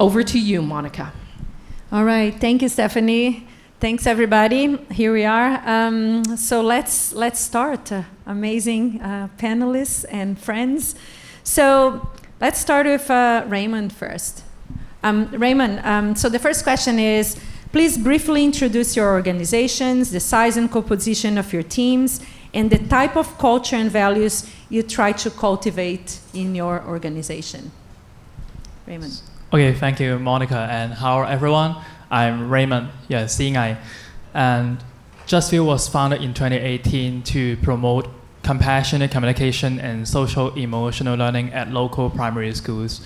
Over to you, Mônica. All right, thank you, Stephanie. Thanks, everybody. Here we are. So let's start. Amazing panelists and friends. So let's start with Raymond first. Raymond, so the first question is, please briefly introduce your organizations, the size and composition of your teams, and the type of culture and values you try to cultivate in your organization. Raymond. Okay, thank you, Mônica, and hello, everyone. I'm Raymond, Ngai. And JustFeel was founded in 2018 to promote compassionate communication and social emotional learning at local primary schools.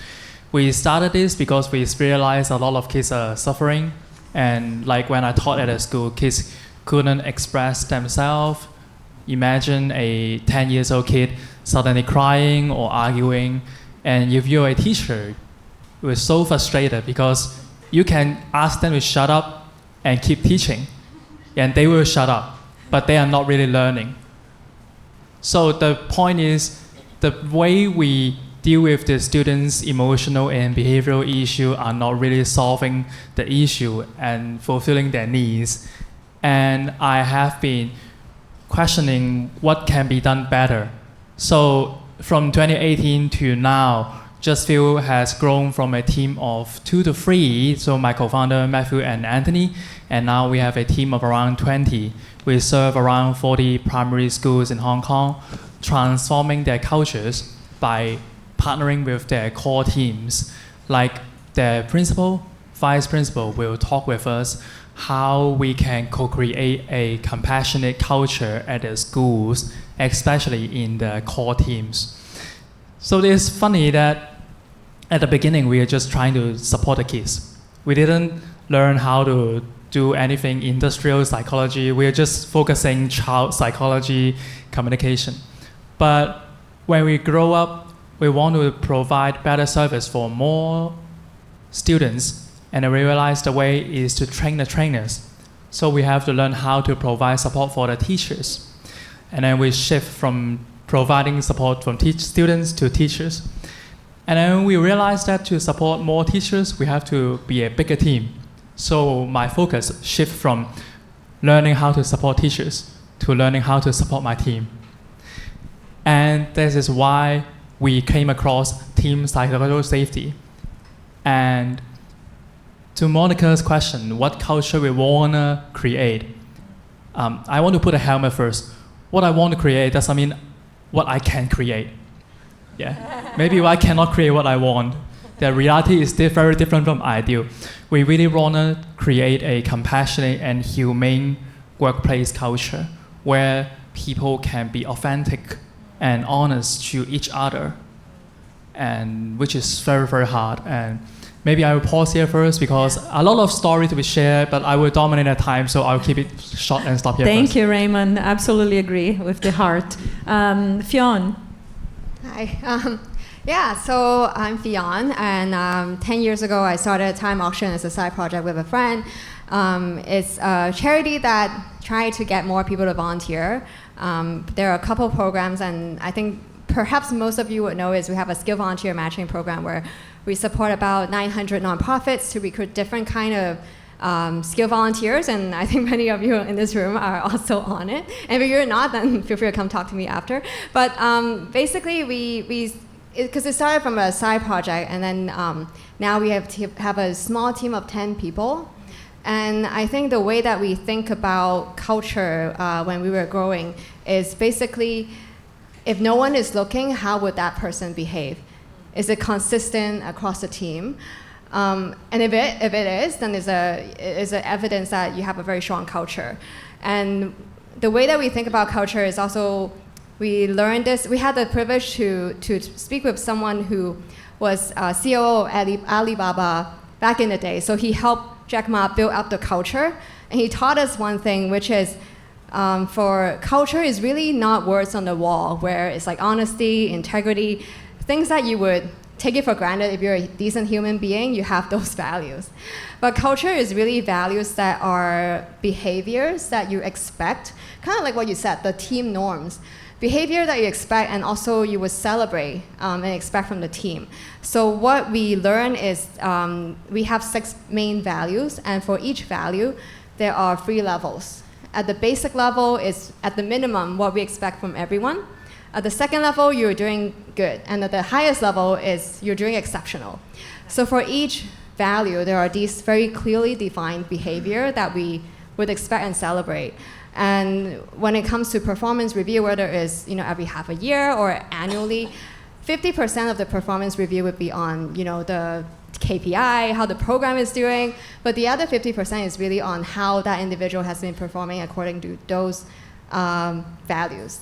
We started this because we realized a lot of kids are suffering, and like when I taught at a school, kids couldn't express themselves. Imagine a 10 years old kid suddenly crying or arguing, and if you're a teacher, you're so frustrated because you can ask them to shut up and keep teaching, and they will shut up, but they are not really learning. So the point is, the way we deal with the students' emotional and behavioral issue are not really solving the issue and fulfilling their needs. And I have been questioning what can be done better. So from 2018 to now, JustFeel has grown from a team of 2 to 3, so my co-founder Matthew and Anthony, and now we have a team of around 20. We serve around 40 primary schools in Hong Kong, transforming their cultures by partnering with their core teams. Like their principal, vice principal will talk with us how we can co-create a compassionate culture at the schools, especially in the core teams. So it's funny that at the beginning, we are just trying to support the kids. We didn't learn how to do anything industrial psychology. We are just focusing child psychology, communication. But when we grow up, we want to provide better service for more students, and we realize the way is to train the trainers. So we have to learn how to provide support for the teachers. And then we shift from providing support from students to teachers. And then we realized that to support more teachers, we have to be a bigger team. So my focus shift from learning how to support teachers to learning how to support my team. And this is why we came across team psychological safety. And to Monica's question, what culture we wanna create? I want to put a helmet first. What I want to create doesn't mean what I can create. Yeah, maybe I cannot create what I want. The reality is very different from ideal. We really want to create a compassionate and humane workplace culture where people can be authentic and honest to each other, and which is very, very hard. And maybe I will pause here first because a lot of stories to be shared, but I will dominate the time, so I'll keep it short and stop here. Thank you, Raymond. Absolutely agree with the heart. Fion. Hi. So I'm Fion, and 10 years ago I started Time Auction as a side project with a friend. It's a charity that tried to get more people to volunteer. There are a couple programs, and I think perhaps most of you would know is we have a skill volunteer matching program where we support about 900 nonprofits to recruit different kind of skill volunteers, and I think many of you in this room are also on it. And if you're not, then feel free to come talk to me after. But basically, because it started from a side project, and then now we have a small team of 10 people. And I think the way that we think about culture when we were growing is basically, if no one is looking, how would that person behave? Is it consistent across the team? And if it is, then it's a evidence that you have a very strong culture. And the way that we think about culture is also, we learned this. We had the privilege to speak with someone who was CEO of Alibaba back in the day. So he helped Jack Ma build up the culture, and he taught us one thing, which is for culture is really not words on the wall, where it's like honesty, integrity, things that you would take it for granted. If you're a decent human being, you have those values. But culture is really values that are behaviors that you expect, kind of like what you said, the team norms. behavior that you expect and also you would celebrate and expect from the team. So what we learn is we have 6 main values, and for each value, there are 3 levels. At the basic level is at the minimum what we expect from everyone. At the second level, you're doing good. And at the highest level is you're doing exceptional. So for each value, there are these very clearly defined behavior that we would expect and celebrate. And when it comes to performance review, whether it's every half a year or annually, 50% of the performance review would be on the KPI, how the program is doing, but the other 50% is really on how that individual has been performing according to those values.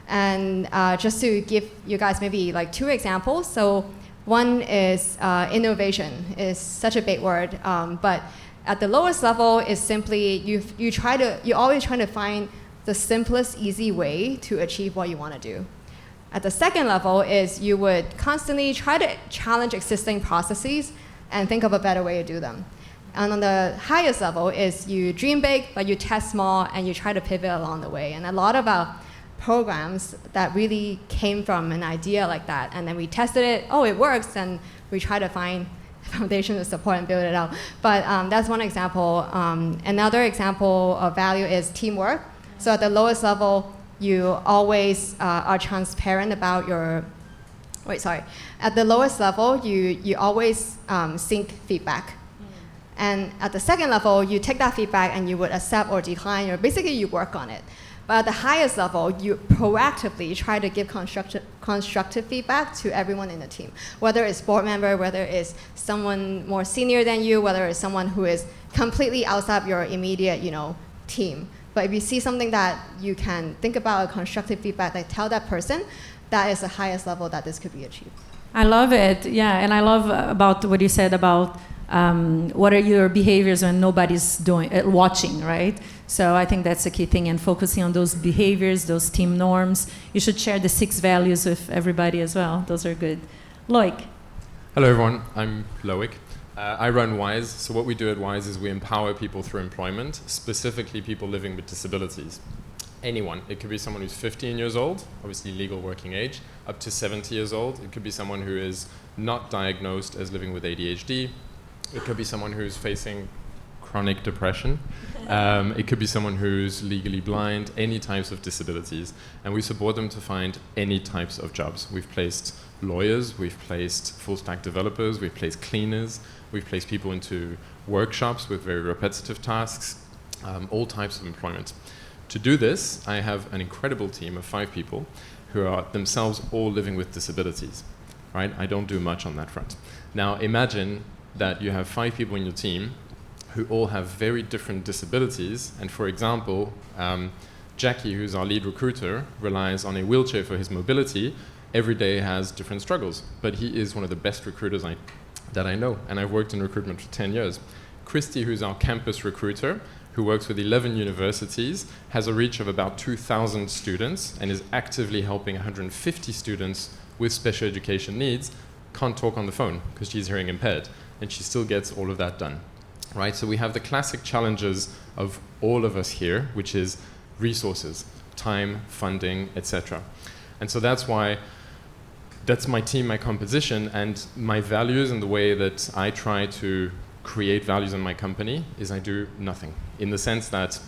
And just to give you guys maybe like 2 examples. So one is innovation is such a big word, but at the lowest level is simply you're always trying to find the simplest, easy way to achieve what you want to do. At the second level is you would constantly try to challenge existing processes and think of a better way to do them. And on the highest level is you dream big, but you test small and you try to pivot along the way. And a lot of our programs that really came from an idea like that, and then we tested it, it works, and we try to find foundation to support and build it out. But that's one example. Another example of value is teamwork. So at the lowest level, you always are transparent about your, at the lowest level, you always seek feedback. And at the second level, you take that feedback and you would accept or decline, or basically you work on it. But at the highest level, you proactively try to give constructive feedback to everyone in the team, whether it's board member, whether it's someone more senior than you, whether it's someone who is completely outside your immediate team. But if you see something that you can think about a constructive feedback, like tell that person, that is the highest level that this could be achieved. I love it, yeah, and I love about what you said about what are your behaviors when nobody's watching, right? So I think that's a key thing, and focusing on those behaviors, those team norms. You should share the 6 values with everybody as well. Those are good. Loïc. Hello everyone, I'm Loïc. I run WISE. So what we do at WISE is we empower people through employment, specifically people living with disabilities. Anyone. It could be someone who's 15 years old, obviously legal working age, up to 70 years old. It could be someone who is not diagnosed as living with ADHD. It could be someone who's facing chronic depression. It could be someone who's legally blind, any types of disabilities. And we support them to find any types of jobs. We've placed lawyers, we've placed full-stack developers, we've placed cleaners, we've placed people into workshops with very repetitive tasks, all types of employment. To do this, I have an incredible team of 5 people who are themselves all living with disabilities, right? I don't do much on that front. Now imagine that you have 5 people in your team who all have very different disabilities, and for example, Jackie, who's our lead recruiter, relies on a wheelchair for his mobility, every day has different struggles, but he is one of the best recruiters that I know, and I've worked in recruitment for 10 years. Christy, who's our campus recruiter, who works with 11 universities, has a reach of about 2,000 students and is actively helping 150 students with special education needs, can't talk on the phone because she's hearing impaired, and she still gets all of that done, right? So we have the classic challenges of all of us here, which is resources, time, funding, etc. And so that's why that's my team, my composition, and my values, and the way that I try to create values in my company is I do nothing. In the sense that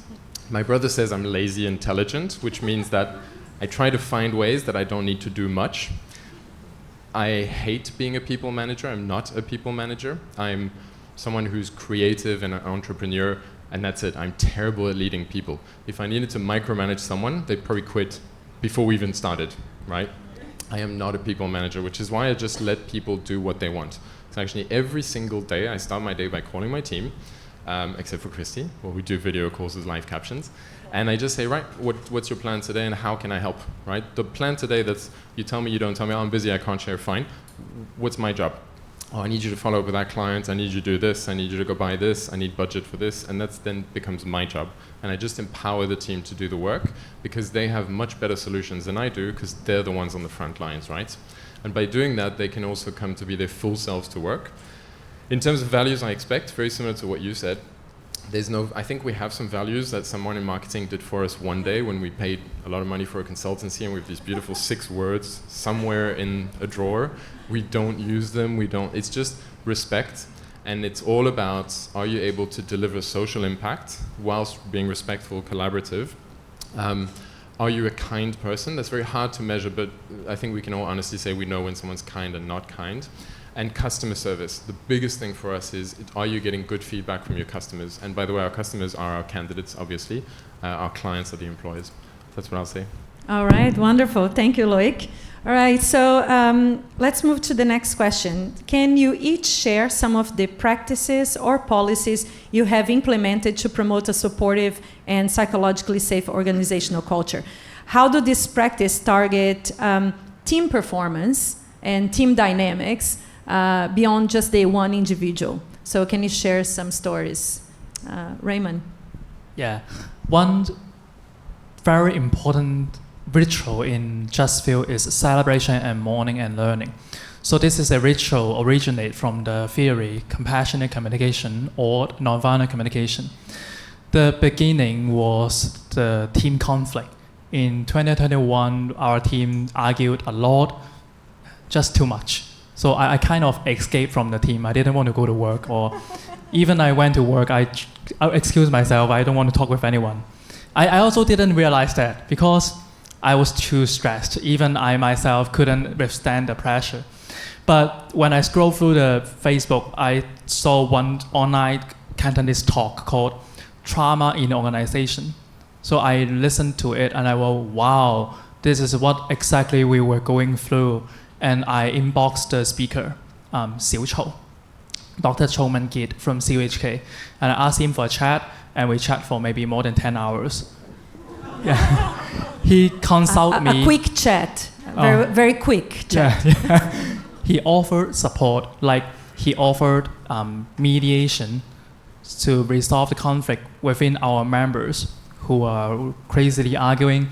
my brother says I'm lazy intelligent, which means that I try to find ways that I don't need to do much. I hate being a people manager. I'm not a people manager. I'm someone who's creative and an entrepreneur, and that's it. I'm terrible at leading people. If I needed to micromanage someone, they'd probably quit before we even started, right? I am not a people manager, which is why I just let people do what they want. So actually every single day, I start my day by calling my team, except for Christy, where we do video calls with live captions. And I just say, right, what's your plan today and how can I help, right? The plan today that's, you tell me, you don't tell me, oh, I'm busy, I can't share, fine. What's my job? Oh, I need you to follow up with that client, I need you to do this, I need you to go buy this, I need budget for this, and that then becomes my job. And I just empower the team to do the work because they have much better solutions than I do because they're the ones on the front lines, right? And by doing that, they can also come to be their full selves to work. In terms of values I expect, very similar to what you said, I think we have some values that someone in marketing did for us one day when we paid a lot of money for a consultancy, and we have these beautiful 6 words somewhere in a drawer. We don't use them, it's just respect, and it's all about, are you able to deliver social impact whilst being respectful, collaborative? Are you a kind person? That's very hard to measure, but I think we can all honestly say we know when someone's kind and not kind. And customer service. The biggest thing for us is, are you getting good feedback from your customers? And by the way, our customers are our candidates, obviously. Our clients are the employees. That's what I'll say. All right, wonderful. Thank you, Loïc. All right, so let's move to the next question. Can you each share some of the practices or policies you have implemented to promote a supportive and psychologically safe organizational culture? How do this practice target team performance and team dynamics beyond just the one individual? So can you share some stories? Raymond? Yeah, one very important ritual in Just Feel is celebration and mourning and learning. So this is a ritual originate from the theory compassionate communication or nonviolent communication. The beginning was the team conflict. In 2021, our team argued a lot, just too much. So I kind of escaped from the team. I didn't want to go to work, or even I went to work, I excused myself, I don't want to talk with anyone. I also didn't realize that because I was too stressed. Even I myself couldn't withstand the pressure. But when I scrolled through the Facebook, I saw one online Cantonese talk called Trauma in Organization. So I listened to it and I went, wow, this is what exactly we were going through. And I inboxed the speaker, Xiu, Dr. Chouman Kid from CUHK. And I asked him for a chat, and we chat for maybe more than 10 hours. Yeah. He consulted me. A quick chat, very quick chat. Yeah. He offered support, like he offered mediation to resolve the conflict within our members who are crazily arguing.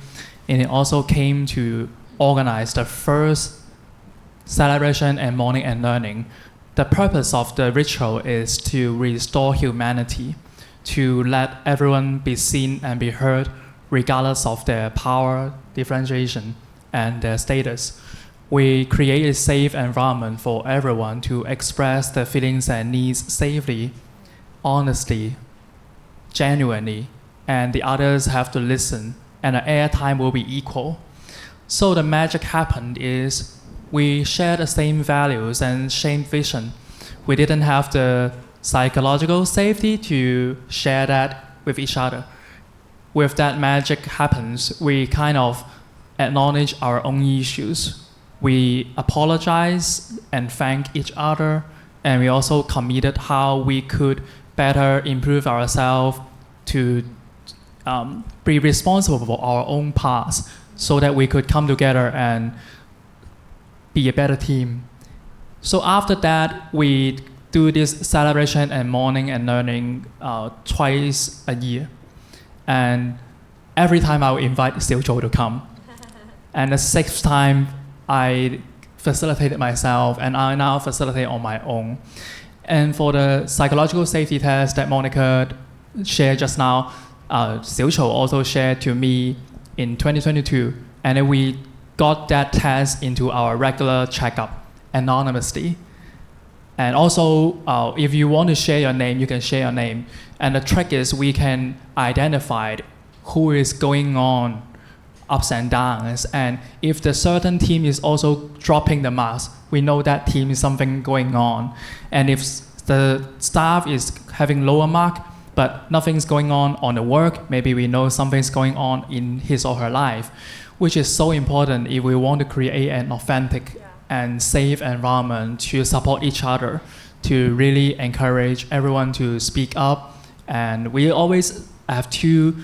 And he also came to organize the first celebration and mourning and learning. The purpose of the ritual is to restore humanity, to let everyone be seen and be heard regardless of their power, differentiation, and their status. We create a safe environment for everyone to express their feelings and needs safely, honestly, genuinely, and the others have to listen, and the airtime will be equal. So the magic happened is we share the same values and same vision. We didn't have the psychological safety to share that with each other. With that magic happens, we kind of acknowledge our own issues. We apologize and thank each other, and we also committed how we could better improve ourselves to be responsible for our own past so that we could come together and be a better team. So after that, we do this celebration and mourning and learning twice a year. And every time I would invite Xiu to come. And the 6th time, I facilitated myself, and I now facilitate on my own. And for the psychological safety test that Monica shared just now, Xiu also shared to me in 2022. And then we got that test into our regular checkup anonymously. And also, if you want to share your name, you can share your name. And the trick is we can identify who is going on ups and downs. And if the certain team is also dropping the mask, we know that team is something going on. And if the staff is having lower mark, but nothing's going on the work, maybe we know something's going on in his or her life, which is so important if we want to create an authentic and safe environment to support each other, to really encourage everyone to speak up. And we always have 2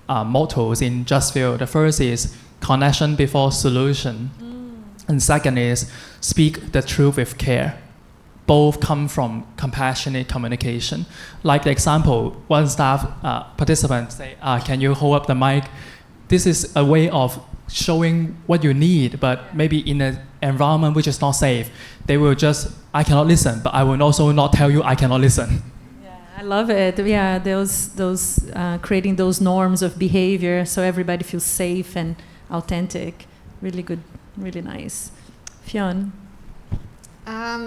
mottos in Just Feel. The first is connection before solution. And second is speak the truth with care. Both come from compassionate communication. Like the example, one staff participant say, can you hold up the mic? This is a way of showing what you need, but maybe in an environment which is not safe, they will just, I cannot listen, but I will also not tell you I cannot listen. Yeah, I love it. Yeah, those creating those norms of behavior so everybody feels safe and authentic. Really good, really nice. Fion.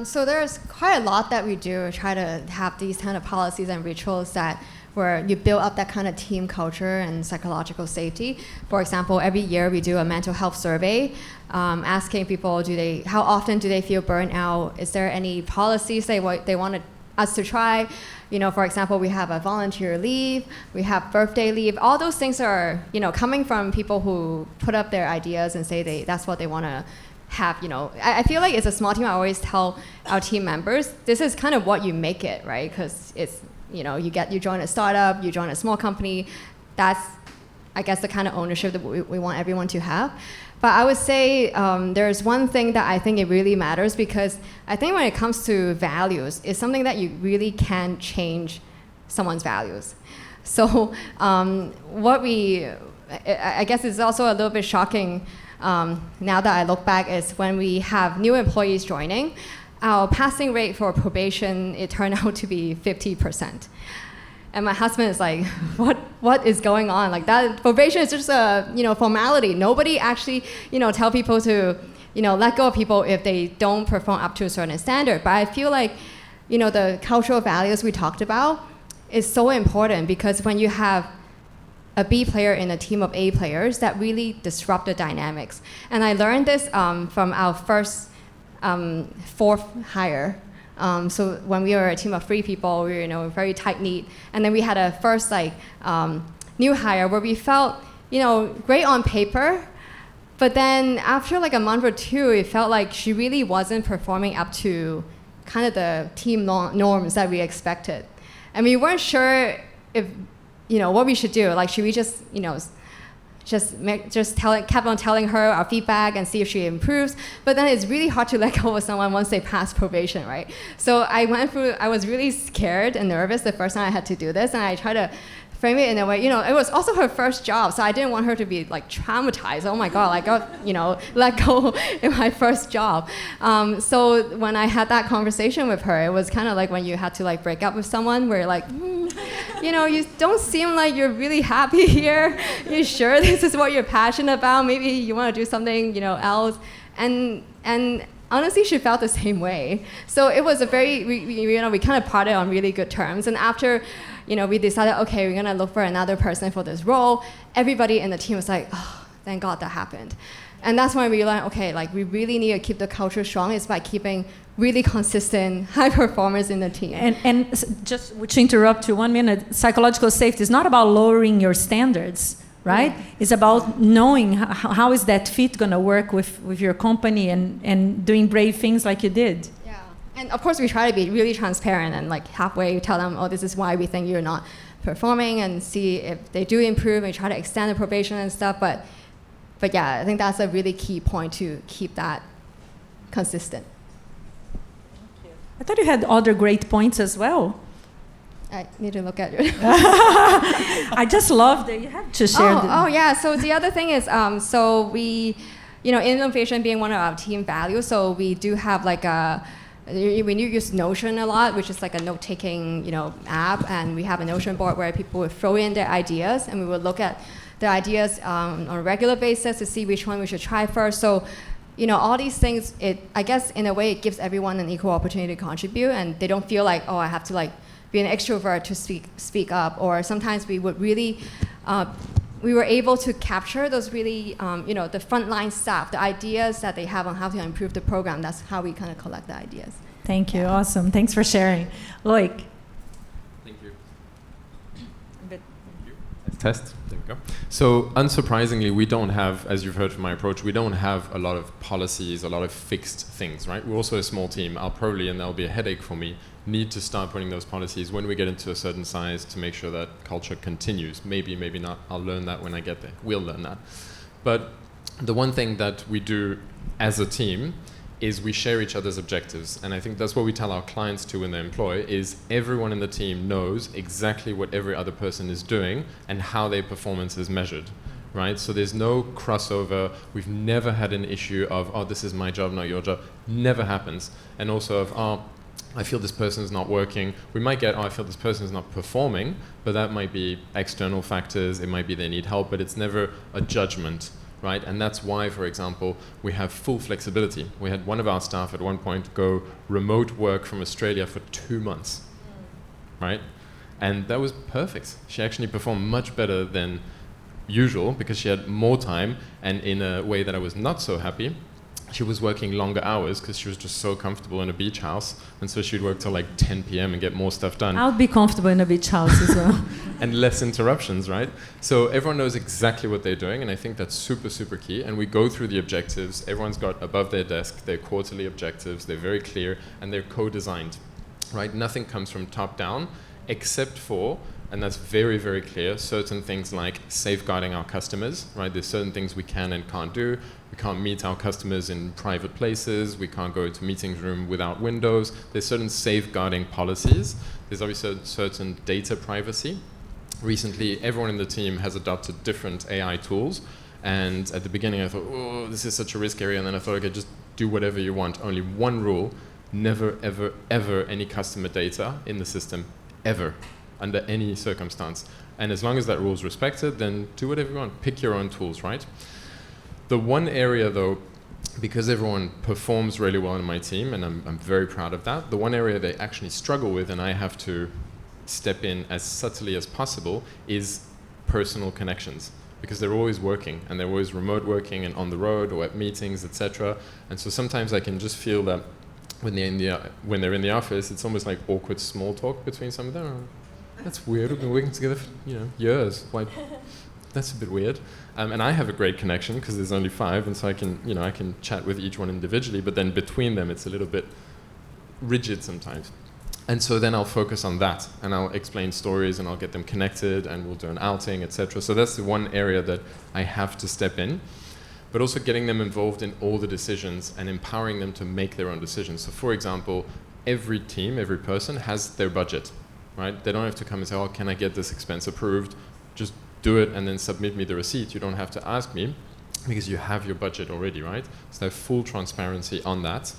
So there's quite a lot that we do try to have these kind of policies and rituals that where you build up that kind of team culture and psychological safety. For example, every year we do a mental health survey, asking people, how often do they feel burnt out? Is there any policies they want us to try? For example, we have a volunteer leave, we have birthday leave. All those things are, coming from people who put up their ideas and say that's what they want to have. I feel like it's a small team. I always tell our team members, this is kind of what you make it, right? Because it's, you join a startup, you join a small company. That's, I guess, the kind of ownership that we want everyone to have. But I would say there's one thing that I think it really matters, because I think when it comes to values, it's something that you really can change someone's values. So I guess it's also a little bit shocking now that I look back, is when we have new employees joining, our passing rate for probation, it turned out to be 50%. And my husband is like, what is going on? Like, that probation is just a formality. Nobody actually tell people to let go of people if they don't perform up to a certain standard. But I feel like the cultural values we talked about is so important, because when you have a B player in a team of A players, that really disrupt the dynamics. And I learned this from our first fourth hire. So when we were a team of 3 people, we were very tight knit. And then we had a first new hire where we felt great on paper, but then after a month or 2, it felt like she really wasn't performing up to kind of the team norms that we expected, and we weren't sure if what we should do. Should we just kept on telling her our feedback and see if she improves. But then it's really hard to let go of someone once they pass probation, right? So I was really scared and nervous the first time I had to do this, and I tried to frame it in a way, it was also her first job, so I didn't want her to be traumatized. Oh my God, I got, let go in my first job. So when I had that conversation with her, it was kind of like when you had to break up with someone, where you're like, you don't seem like you're really happy here. You sure this is what you're passionate about? Maybe you want to do something, else. And honestly, she felt the same way. So it was a very, we kind of parted on really good terms. And after, we decided, okay, we're gonna look for another person for this role, everybody in the team was like, oh, thank God that happened. And that's when we learned, okay, we really need to keep the culture strong, is by keeping really consistent high performers in the team. And just to interrupt you 1 minute, psychological safety is not about lowering your standards, right? Yeah. It's about knowing how is that fit going to work with your company, and doing brave things like you did. Yeah, and of course we try to be really transparent, and halfway tell them, oh, this is why we think you're not performing, and see if they do improve, and try to extend the probation and stuff. But yeah, I think that's a really key point, to keep that consistent. I thought you had other great points as well. I need to look at it. I just love that you have to share. Oh yeah. So the other thing is, so we, innovation being one of our team values. So we do have we use Notion a lot, which is a note-taking, app, and we have a Notion board where people would throw in their ideas, and we would look at the ideas on a regular basis to see which one we should try first. So, all these things, I guess in a way it gives everyone an equal opportunity to contribute, and they don't feel like, oh, I have to be an extrovert to speak up. Or sometimes we would really, we were able to capture those really, the frontline staff, the ideas that they have on how to improve the program. That's how we kind of collect the ideas. Thank you. Awesome. Thanks for sharing. Loïc. Thank you. Test. There we go. So unsurprisingly, we don't have, as you've heard from my approach, we don't have a lot of policies, a lot of fixed things, right? We're also a small team. I'll probably, and that'll be a headache for me, need to start putting those policies when we get into a certain size to make sure that culture continues. Maybe, maybe not. I'll learn that when I get there. We'll learn that. But the one thing that we do as a team is we share each other's objectives. And I think that's what we tell our clients too when they employ, is everyone in the team knows exactly what every other person is doing and how their performance is measured, right? So there's no crossover. We've never had an issue of, oh, this is my job, not your job. Never happens. And also of, oh, I feel this person is not working. We might get, oh, I feel this person is not performing, but that might be external factors. It might be they need help, but it's never a judgment, right? And that's why, for example, we have full flexibility. We had one of our staff at one point go remote work from Australia for 2 months, right? And that was perfect. She actually performed much better than usual because she had more time, and in a way that I was not so happy, she was working longer hours because she was just so comfortable in a beach house, and so she'd work till like 10 p.m. and get more stuff done. I would be comfortable in a beach house as well. And less interruptions, right? So everyone knows exactly what they're doing, and I think that's super, super key. And we go through the objectives. Everyone's got above their desk their quarterly objectives. They're very clear, and they're co-designed, right? Nothing comes from top down, except for, and that's very, very clear, certain things like safeguarding our customers, right? There's certain things we can and can't do. We can't meet our customers in private places. We can't go to meetings room without windows. There's certain safeguarding policies. There's obviously certain data privacy. Recently, everyone in the team has adopted different AI tools. And at the beginning, I thought, oh, this is such a risk area. And then I thought, okay, just do whatever you want. Only one rule, never, ever, ever any customer data in the system, ever, under any circumstance. And as long as that rule is respected, then do whatever you want. Pick your own tools, right? The one area, though, because everyone performs really well in my team, and I'm very proud of that, the one area they actually struggle with, and I have to step in as subtly as possible, is personal connections. Because they're always working, and they're always remote working and on the road or at meetings, etc. And so sometimes I can just feel that when they're in the office, it's almost like awkward small talk between some of them. Oh, that's weird. We've been working together for years. Like, that's a bit weird. And I have a great connection because there's only 5, and so I can chat with each one individually. But then between them, it's a little bit rigid sometimes. And so then I'll focus on that, and I'll explain stories, and I'll get them connected, and we'll do an outing, etc. So that's the one area that I have to step in. But also getting them involved in all the decisions and empowering them to make their own decisions. So for example, every team, every person has their budget, right? They don't have to come and say, oh, can I get this expense approved? Just do it and then submit me the receipt. You don't have to ask me because you have your budget already, right? So have full transparency on that.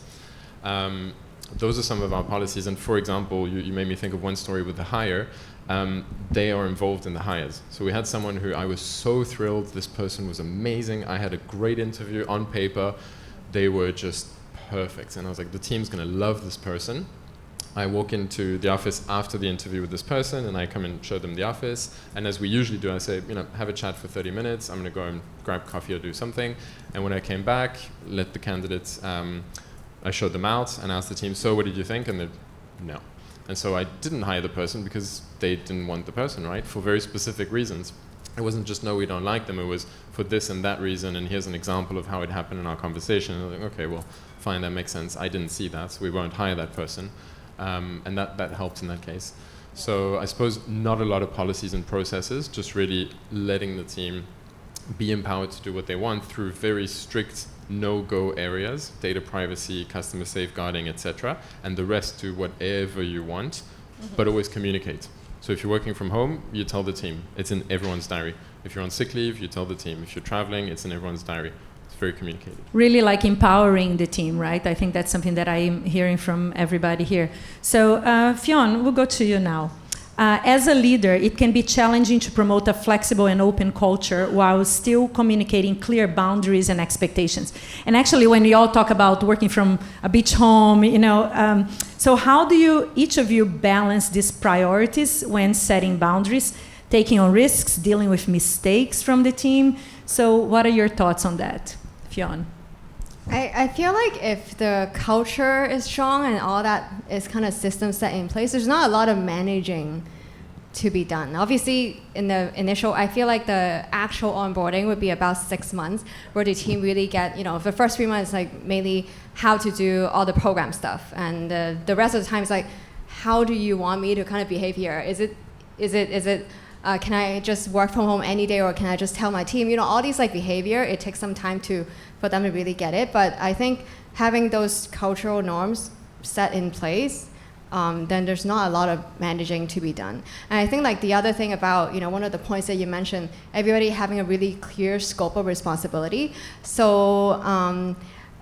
Those are some of our policies. And for example, you made me think of one story with the hire. They are involved in the hires. So we had someone who I was so thrilled. This person was amazing. I had a great interview on paper. They were just perfect. And I was like, the team's going to love this person. I walk into the office after the interview with this person, and I come and show them the office. And as we usually do, I say, have a chat for 30 minutes. I'm going to go and grab coffee or do something. And when I came back, let the candidates, I showed them out and asked the team, so what did you think? And they, no. And so I didn't hire the person because they didn't want the person, right? For very specific reasons. It wasn't just, no, we don't like them. It was for this and that reason, and here's an example of how it happened in our conversation. And I was like, okay, well, fine, that makes sense. I didn't see that, so we won't hire that person. And that helped in that case. So I suppose not a lot of policies and processes, just really letting the team be empowered to do what they want through very strict no-go areas, data privacy, customer safeguarding, etc., and the rest do whatever you want, but always communicate. So if you're working from home, you tell the team. It's in everyone's diary. If you're on sick leave, you tell the team. If you're traveling, it's in everyone's diary. It's very communicated. Really like empowering the team, right? I think that's something that I'm hearing from everybody here. So Fion, we'll go to you now. As a leader, it can be challenging to promote a flexible and open culture while still communicating clear boundaries and expectations. And actually, when we all talk about working from a beach home, so how do each of you balance these priorities when setting boundaries, taking on risks, dealing with mistakes from the team? So what are your thoughts on that, Fion? I feel like if the culture is strong and all that is kind of system set in place, there's not a lot of managing to be done. Obviously, in the initial, I feel like the actual onboarding would be about 6 months, where the team really get, the first 3 months, like mainly how to do all the program stuff, and the rest of the time is like, how do you want me to kind of behave here? Is it can I just work from home any day, or can I just tell my team? All these like behavior, it takes some time for them to really get it. But I think having those cultural norms set in place, then there's not a lot of managing to be done. And I think like the other thing about, one of the points that you mentioned, everybody having a really clear scope of responsibility. So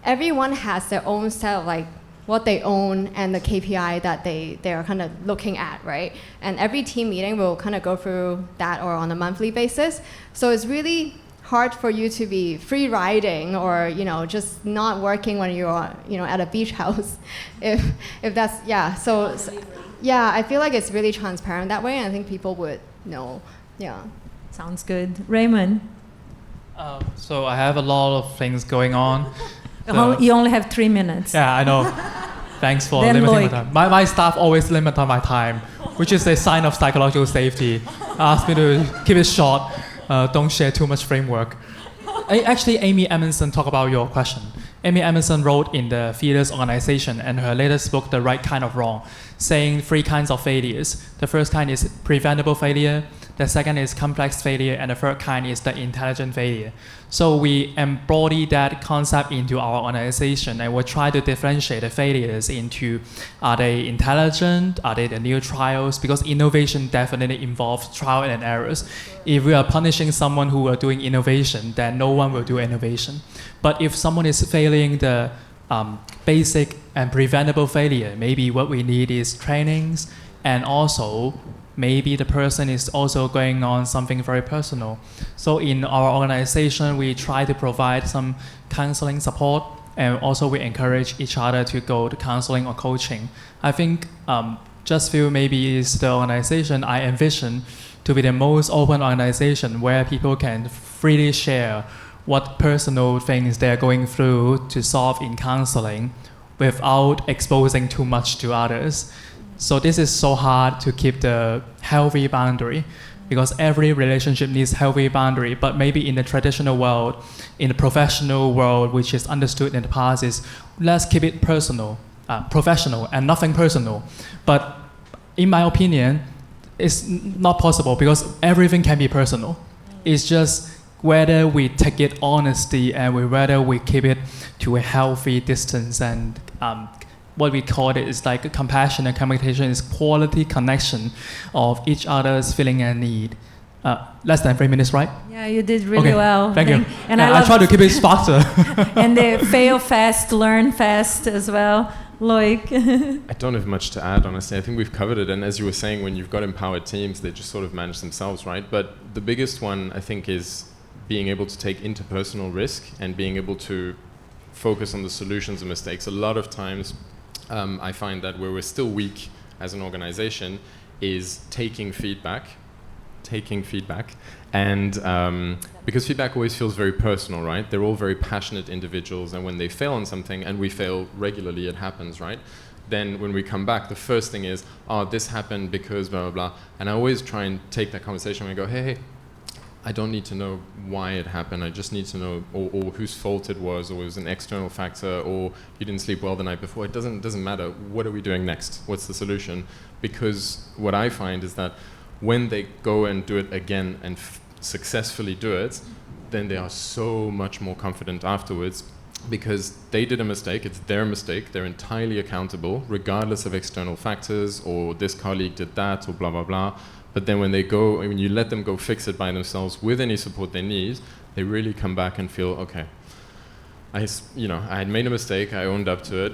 everyone has their own set of like what they own and the KPI that they are kind of looking at, right? And every team meeting will kind of go through that or on a monthly basis. So it's really hard for you to be free riding or just not working when you're at a beach house, if that's So yeah, I feel like it's really transparent that way, and I think people would know. Yeah. Sounds good. Raymond? So I have a lot of things going on. You only have 3 minutes. Yeah, I know. Thanks for Then limiting Loïc. my time. My staff always limit on my time, which is a sign of psychological safety. Ask me to keep it short. Don't share too much framework. Actually, Amy Emerson talked about your question. Amy Emerson wrote in the FELIZ organization and her latest book, The Right Kind of Wrong, saying 3 kinds of failures. The first kind is preventable failure, the second is complex failure, and the third kind is the intelligent failure. So we embody that concept into our organization, and we try to differentiate the failures into, are they intelligent, are they the new trials? Because innovation definitely involves trial and errors. If we are punishing someone who are doing innovation, then no one will do innovation. But if someone is failing the basic and preventable failure, maybe what we need is trainings, and also maybe the person is also going on something very personal. So in our organization, we try to provide some counseling support, and also we encourage each other to go to counseling or coaching. I think Just Feel maybe is the organization I envision to be the most open organization where people can freely share what personal things they're going through to solve in counseling without exposing too much to others. So this is so hard to keep the healthy boundary, because every relationship needs healthy boundary. But maybe in the traditional world, in the professional world, which is understood in the past, is let's keep it personal, professional, and nothing personal. But in my opinion, it's not possible, because everything can be personal. It's just whether we take it honestly and whether we keep it to a healthy distance, and what we call it is like compassion and communication is quality connection of each other's feeling and need. Less than 3 minutes, right? Yeah, you did really well. Thank you. And I try to keep it faster. And they fail fast, learn fast as well. Loïc? I don't have much to add, honestly. I think we've covered it. And as you were saying, when you've got empowered teams, they just sort of manage themselves, right? But the biggest one, I think, is being able to take interpersonal risk and being able to focus on the solutions and mistakes. A lot of times, I find that where we're still weak as an organization is taking feedback, and because feedback always feels very personal, right? They're all very passionate individuals, and when they fail on something, and we fail regularly, it happens, right? Then when we come back, the first thing is, oh, this happened because blah, blah, blah. And I always try and take that conversation and go, hey, I don't need to know why it happened. I just need to know or whose fault it was, or it was an external factor, or you didn't sleep well the night before. It doesn't matter. What are we doing next? What's the solution? Because what I find is that when they go and do it again and successfully do it, then they are so much more confident afterwards, because they did a mistake. It's their mistake. They're entirely accountable, regardless of external factors, or this colleague did that, or blah, blah, blah. But then when you let them go fix it by themselves with any support they need, they really come back and feel, okay, I had made a mistake, I owned up to it.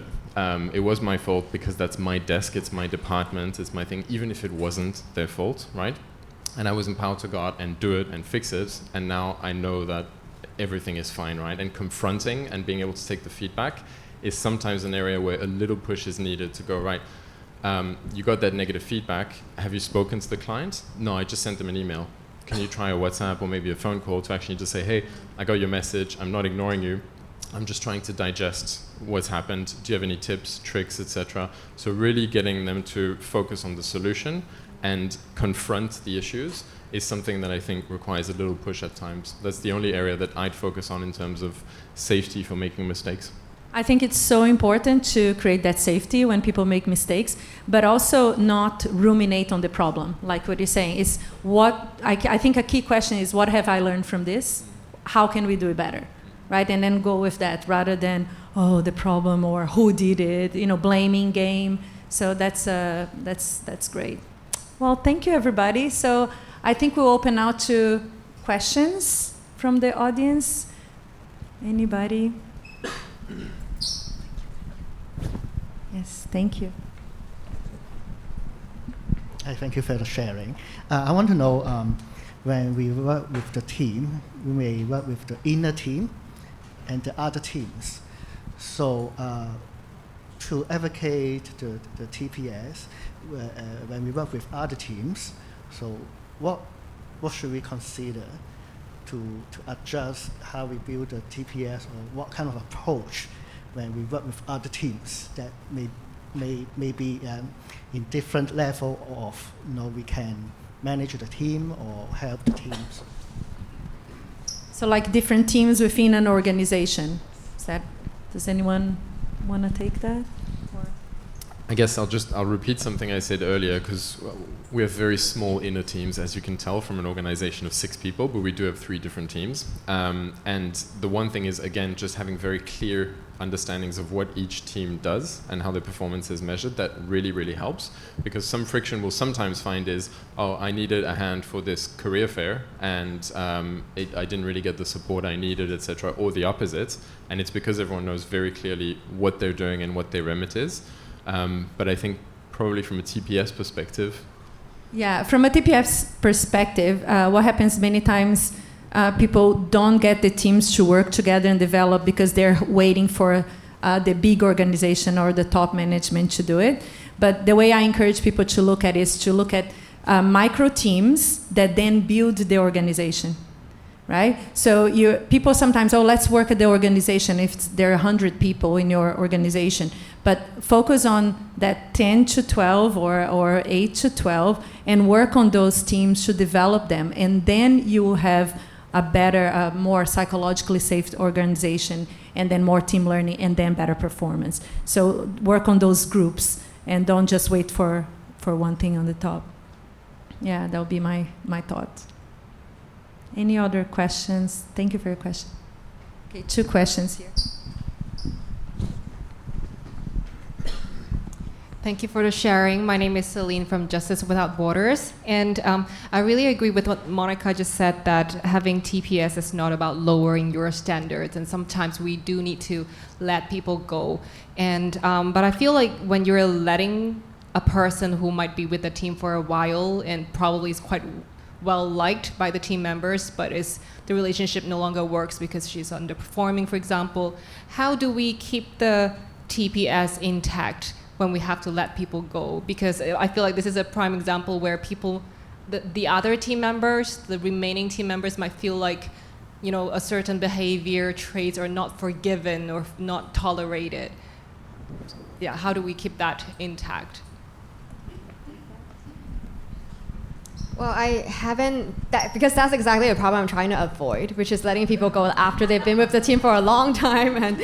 It was my fault because that's my desk, it's my department, it's my thing, even if it wasn't their fault, right? And I was empowered to go out and do it and fix it, and now I know that everything is fine, right? And confronting and being able to take the feedback is sometimes an area where a little push is needed to go, right, you got that negative feedback. Have you spoken to the client? No, I just sent them an email. Can you try a WhatsApp or maybe a phone call to actually just say, hey, I got your message. I'm not ignoring you. I'm just trying to digest what's happened. Do you have any tips, tricks, etc.? So really getting them to focus on the solution and confront the issues is something that I think requires a little push at times. That's the only area that I'd focus on in terms of safety for making mistakes. I think it's so important to create that safety when people make mistakes, but also not ruminate on the problem. Like what you're saying is I think a key question is, what have I learned from this? How can we do it better? Right? And then go with that rather than, oh, the problem or who did it, blaming game. So that's great. Well, thank you, everybody. So I think we'll open now to questions from the audience. Anybody? Thank you. Hi, thank you for the sharing. I want to know, when we work with the team, we may work with the inner team and the other teams. So to advocate the TPS, when we work with other teams, so what should we consider to adjust how we build the TPS, or what kind of approach when we work with other teams that may be in different level of, we can manage the team or help the teams. So like different teams within an organization. Does anyone want to take that? Or? I guess I'll repeat something I said earlier, because we have very small inner teams, as you can tell from an organization of 6 people, but we do have 3 different teams. And the one thing is, again, just having very clear understandings of what each team does and how their performance is measured. That really, really helps, because some friction we'll sometimes find is, oh, I needed a hand for this career fair and I didn't really get the support I needed, etc., or the opposite. And it's because everyone knows very clearly what they're doing and what their remit is. But I think probably from a TPS perspective. Yeah, from a TPS perspective, what happens many times, people don't get the teams to work together and develop because they're waiting for the big organization or the top management to do it. But the way I encourage people to look at it is to look at micro teams that then build the organization, right? So people sometimes, let's work at the organization if there are 100 people in your organization. But focus on that 10 to 12 or 8 to 12 and work on those teams to develop them. And then you will have a better, more psychologically safe organization, and then more team learning, and then better performance. So work on those groups and don't just wait for one thing on the top. Yeah, that would be my thought. Any other questions? Thank you for your question. Okay, 2 questions here. Thank you for the sharing. My name is Celine from Justice Without Borders. And I really agree with what Monica just said, that having TPS is not about lowering your standards. And sometimes we do need to let people go. And but I feel like when you're letting a person who might be with the team for a while and probably is quite well liked by the team members, but the relationship no longer works because she's underperforming, for example, how do we keep the TPS intact when we have to let people go? Because I feel like this is a prime example where people, the other team members, the remaining team members might feel like, a certain behavior, traits are not forgiven or not tolerated. Yeah, how do we keep that intact? Well, I haven't, because that's exactly a problem I'm trying to avoid, which is letting people go after they've been with the team for a long time. And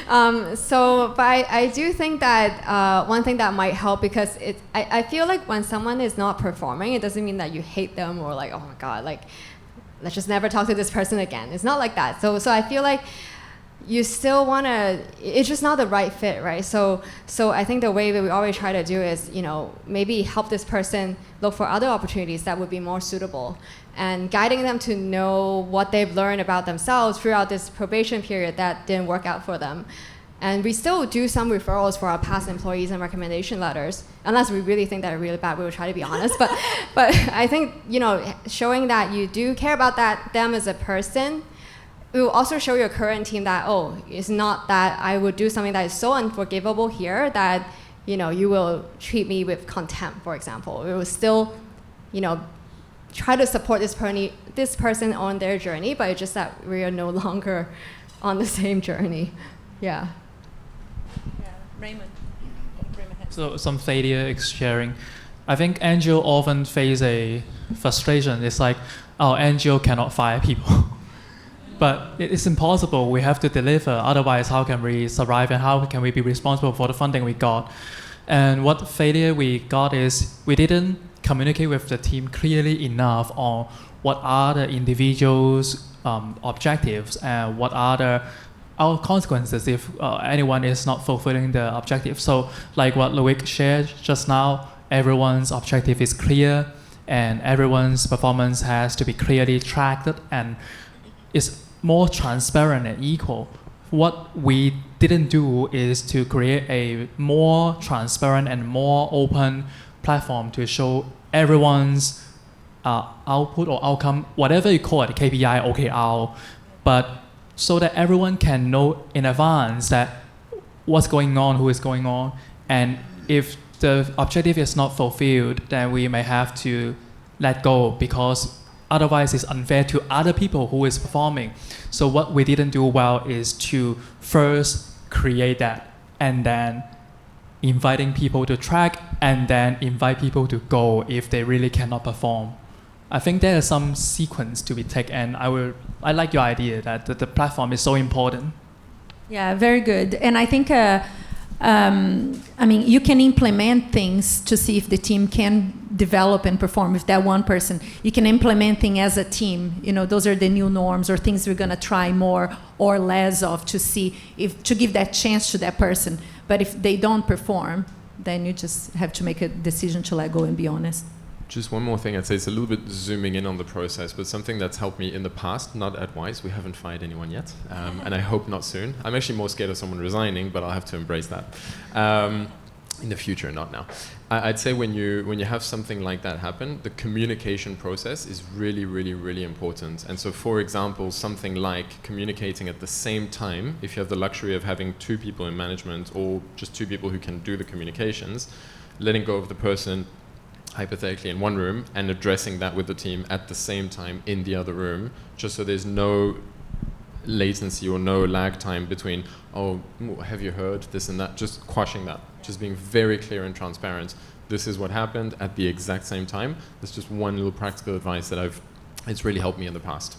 but I do think that one thing that might help, because I feel like when someone is not performing, it doesn't mean that you hate them or like, oh my God, like, let's just never talk to this person again. It's not like that. So I feel like you still want to, it's just not the right fit, right? So I think the way that we always try to do is, maybe help this person look for other opportunities that would be more suitable, and guiding them to know what they've learned about themselves throughout this probation period that didn't work out for them. And we still do some referrals for our past employees and recommendation letters, unless we really think that they're really bad, we will try to be honest. But I think, showing that you do care about them as a person, it will also show your current team that, it's not that I would do something that is so unforgivable here that, you will treat me with contempt, for example. We will still, try to support this person on their journey, but it's just that we are no longer on the same journey. Yeah. Raymond. So some failure sharing. I think NGO often face a frustration. It's like, NGO cannot fire people. But it's impossible. We have to deliver. Otherwise, how can we survive, and how can we be responsible for the funding we got? And what failure we got is we didn't communicate with the team clearly enough on what are the individuals' objectives and what are our consequences if anyone is not fulfilling the objective. So like what Loïc shared just now, everyone's objective is clear and everyone's performance has to be clearly tracked and is more transparent and equal. What we didn't do is to create a more transparent and more open platform to show everyone's output or outcome, whatever you call it, KPI, OKR, but so that everyone can know in advance that what's going on, who is going on, and if the objective is not fulfilled, then we may have to let go, because otherwise it's unfair to other people who is performing. So what we didn't do well is to first create that, and then inviting people to track, and then invite people to go if they really cannot perform. I think there is some sequence to be taken, and I like your idea that the platform is so important. Yeah, very good. And I think, you can implement things to see if the team can develop and perform. If that one person, you can implement things as a team. Those are the new norms or things we're going to try more or less of to see to give that chance to that person. But if they don't perform, then you just have to make a decision to let go and be honest. Just one more thing I'd say, it's a little bit zooming in on the process, but something that's helped me in the past, not at Wise, we haven't fired anyone yet, and I hope not soon. I'm actually more scared of someone resigning, but I'll have to embrace that. In the future, not now. I'd say when you have something like that happen, the communication process is really, really, really important. And so, for example, something like communicating at the same time, if you have the luxury of having 2 people in management or just 2 people who can do the communications, letting go of the person hypothetically in one room and addressing that with the team at the same time in the other room, just so there's no latency or no lag time between, oh, have you heard this and that, just quashing that, just being very clear and transparent. This is what happened at the exact same time. That's just one little practical advice that it's really helped me in the past.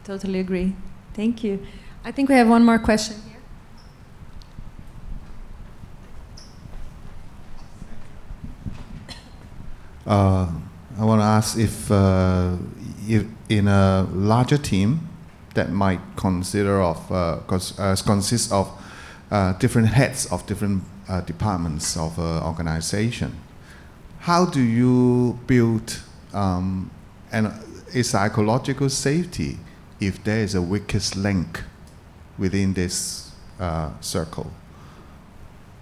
Totally agree. Thank you. I think we have one more question here. I want to ask if in a larger team that might consists of different heads of different departments of organization, how do you build a psychological safety if there is a weakest link within this circle?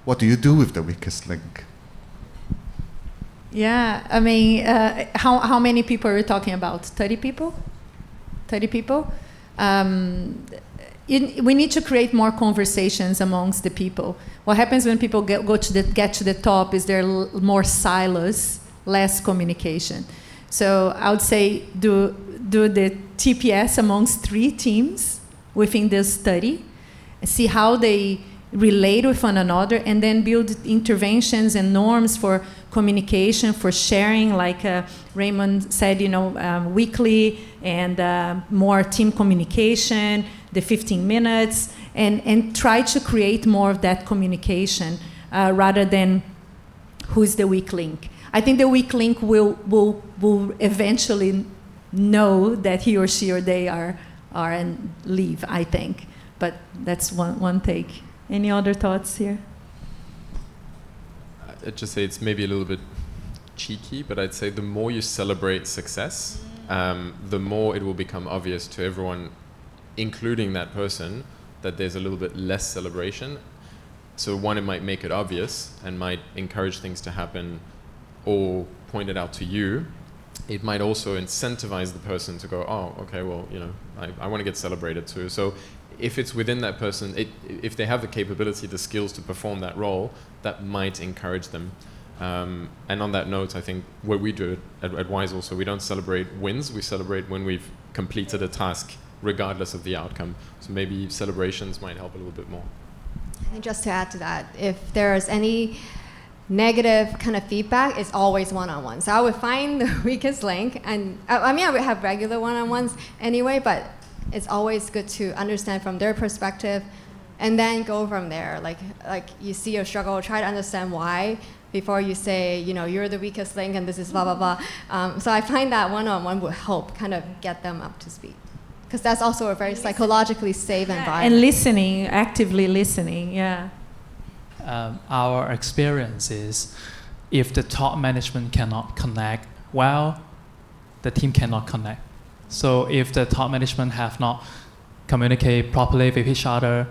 What do you do with the weakest link? Yeah, how many people are we talking about? 30 people? 30 people? We need to create more conversations amongst the people. What happens when people get to the top is there are more silos, less communication. So I would say do the TPS amongst 3 teams within this study, see how they relate with one another, and then build interventions and norms for communication, for sharing, like Raymond said, weekly, and more team communication, the 15 minutes, and try to create more of that communication rather than who's the weak link. I think the weak link will eventually know that he or she or they are and leave, I think. But that's one take. Any other thoughts here? I'd just say it's maybe a little bit cheeky, but I'd say the more you celebrate success, the more it will become obvious to everyone, including that person, that there's a little bit less celebration. So one, it might make it obvious and might encourage things to happen or point it out to you. It might also incentivize the person to go, oh, okay, well, I want to get celebrated too. So if it's within that person, if they have the capability, the skills to perform that role, that might encourage them. And on that note, I think what we do at Wise also, we don't celebrate wins, we celebrate when we've completed a task, regardless of the outcome. So maybe celebrations might help a little bit more. And just to add to that, if there's any negative kind of feedback, it's always one-on-one. So I would find the weakest link, and I would have regular one-on-ones anyway, but it's always good to understand from their perspective and then go from there. Like you see a struggle, try to understand why before you say, you're the weakest link and this is blah, blah, blah. So I find that one-on-one would help kind of get them up to speed. Because that's also a very psychologically safe environment. And listening, actively listening, yeah. Our experience is if the top management cannot connect well, the team cannot connect. So if the top management have not communicated properly with each other,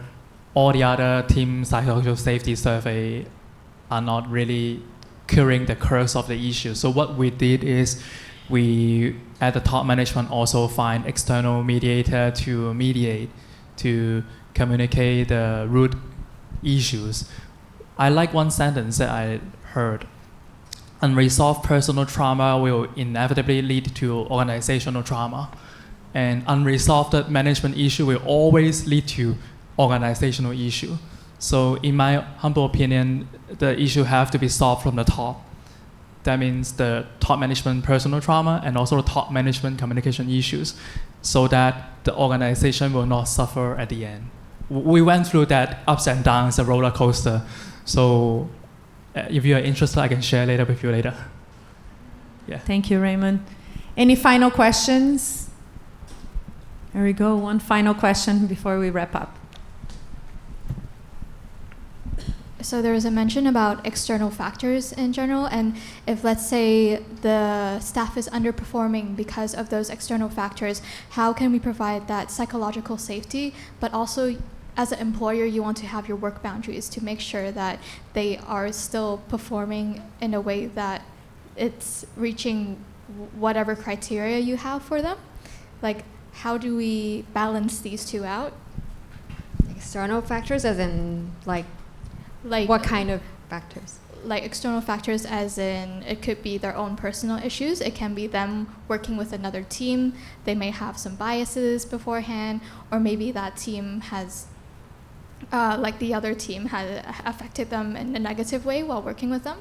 all the other team psychological safety survey are not really curing the crux of the issue. So what we did is we, at the top management, also find external mediator to mediate, to communicate the root issues. I like one sentence that I heard. Unresolved personal trauma will inevitably lead to organizational trauma. And unresolved management issue will always lead to organizational issue. So in my humble opinion, the issue have to be solved from the top. That means the top management personal trauma and also the top management communication issues, so that the organization will not suffer at the end. We went through that ups and downs, a roller coaster. So if you are interested, I can share later with you later. Yeah. Thank you, Raymond. Any final questions? There we go. One final question before we wrap up. So there was a mention about external factors in general, and if, let's say, the staff is underperforming because of those external factors, how can we provide that psychological safety, but also as an employer, you want to have your work boundaries to make sure that they are still performing in a way that it's reaching whatever criteria you have for them? Like, how do we balance these two out? External factors as in like what kind of factors? Like external factors as in it could be their own personal issues. It can be them working with another team. They may have some biases beforehand, or maybe that team has, like the other team has affected them in a negative way while working with them.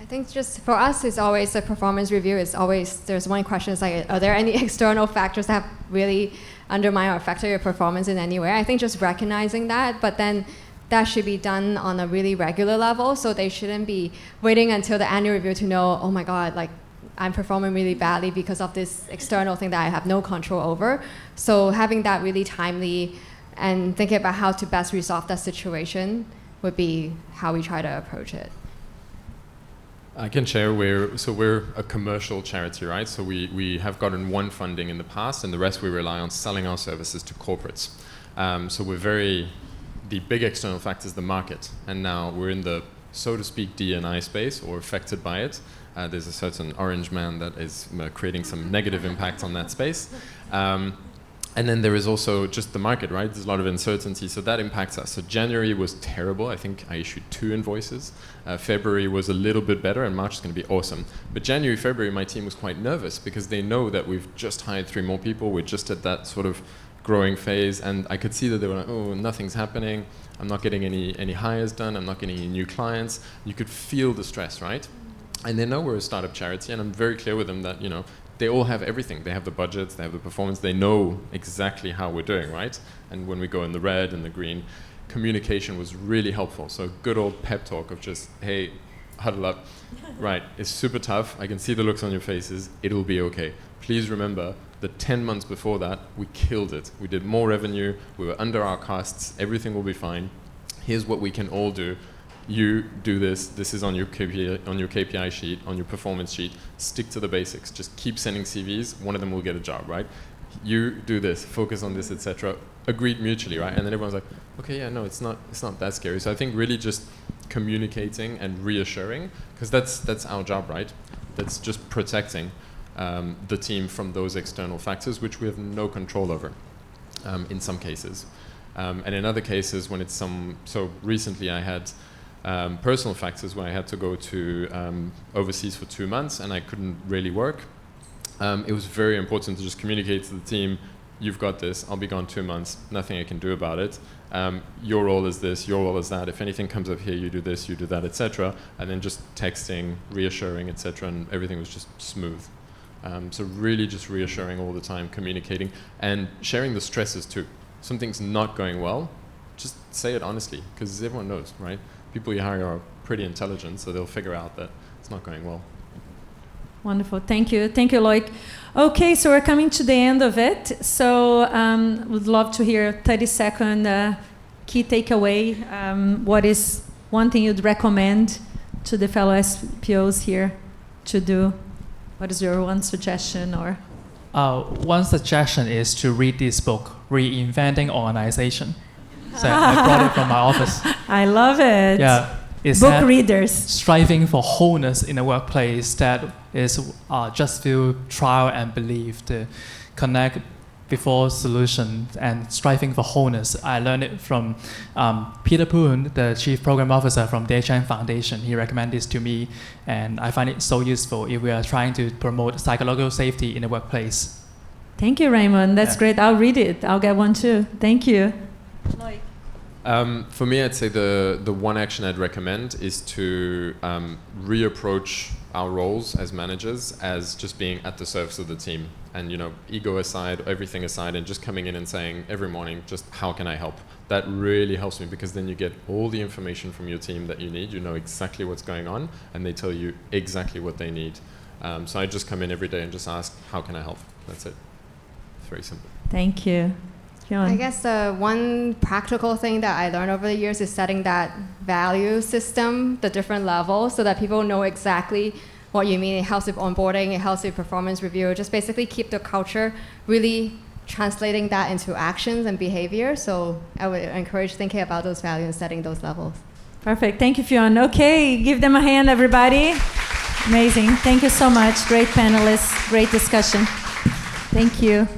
I think just for us, it's always a performance review. It's always, there's one question, it's like, are there any external factors that have really undermined or affected your performance in any way? I think just recognizing that, but then that should be done on a really regular level. So they shouldn't be waiting until the annual review to know, oh my God, like I'm performing really badly because of this external thing that I have no control over. So having that really timely and thinking about how to best resolve that situation would be how we try to approach it. I can share, we're a commercial charity, right? So we have gotten one funding in the past, and the rest we rely on selling our services to corporates. So the big external factor is the market, and now we're in the, so to speak, D&I space, or affected by it. There's a certain orange man that is creating some negative impact on that space. And then there is also just the market, right? There's a lot of uncertainty, so that impacts us. So January was terrible. I think I issued 2 invoices. February was a little bit better, and March is going to be awesome. But January, February, my team was quite nervous because they know that we've just hired 3 more people. We're just at that sort of growing phase, and I could see that they were like, oh, nothing's happening. I'm not getting any hires done. I'm not getting any new clients. You could feel the stress, right? And they know we're a startup charity, and I'm very clear with them that, you know, they all have everything. They have the budgets, they have the performance, they know exactly how we're doing, right? And when we go in the red and the green, communication was really helpful. So good old pep talk of just, hey, huddle up. Right, it's super tough. I can see the looks on your faces. It'll be okay. Please remember that 10 months before that, we killed it. We did more revenue, we were under our costs, everything will be fine. Here's what we can all do. You do this, this is on your KPI sheet, on your performance sheet, stick to the basics, just keep sending CVs, one of them will get a job, right? You do this, focus on this, etc. Agreed mutually, right? And then everyone's like, okay, yeah, no, it's not that scary. So I think really just communicating and reassuring, because that's our job, right? That's just protecting the team from those external factors, which we have no control over in some cases. And in other cases, when it's so recently I had personal factors where I had to go to overseas for 2 months and I couldn't really work. It was very important to just communicate to the team, you've got this, I'll be gone 2 months, nothing I can do about it. Your role is this, your role is that. If anything comes up here, you do this, you do that, etc. And then just texting, reassuring, etc. And everything was just smooth. So really just reassuring all the time, communicating, and sharing the stresses too. Something's not going well, just say it honestly, because everyone knows, right? People you hire are pretty intelligent, so they'll figure out that it's not going well. Wonderful. Thank you, Loïc. Okay, so we're coming to the end of it. So would love to hear 30-second key takeaway. What is one thing you'd recommend to the fellow SPOs here to do? What is your one suggestion or one suggestion is to read this book, Reinventing Organization. So I brought it from my office. I love it. Yeah, it's Book readers. Striving for wholeness in a workplace that is just feel, trial and believe, to connect before solution and striving for wholeness. I learned it from Peter Poon, the Chief Program Officer from DHN Foundation. He recommended this to me, and I find it so useful if we are trying to promote psychological safety in the workplace. Thank you, Raymond. That's great. I'll read it. I'll get one too. Thank you. For me, I'd say the one action I'd recommend is to reapproach our roles as managers as just being at the service of the team. And, you know, ego aside, everything aside, and just coming in and saying every morning, just how can I help? That really helps me, because then you get all the information from your team that you need. You know exactly what's going on, and they tell you exactly what they need. So I just come in every day and just ask, how can I help? That's it. It's very simple. Thank you. Fion. I guess one practical thing that I learned over the years is setting that value system, the different levels, so that people know exactly what you mean. It helps with onboarding, it helps with performance review. Just basically keep the culture, really translating that into actions and behavior. So I would encourage thinking about those values and setting those levels. Perfect. Thank you, Fion. Okay, give them a hand, everybody. Amazing. Thank you so much. Great panelists. Great discussion. Thank you.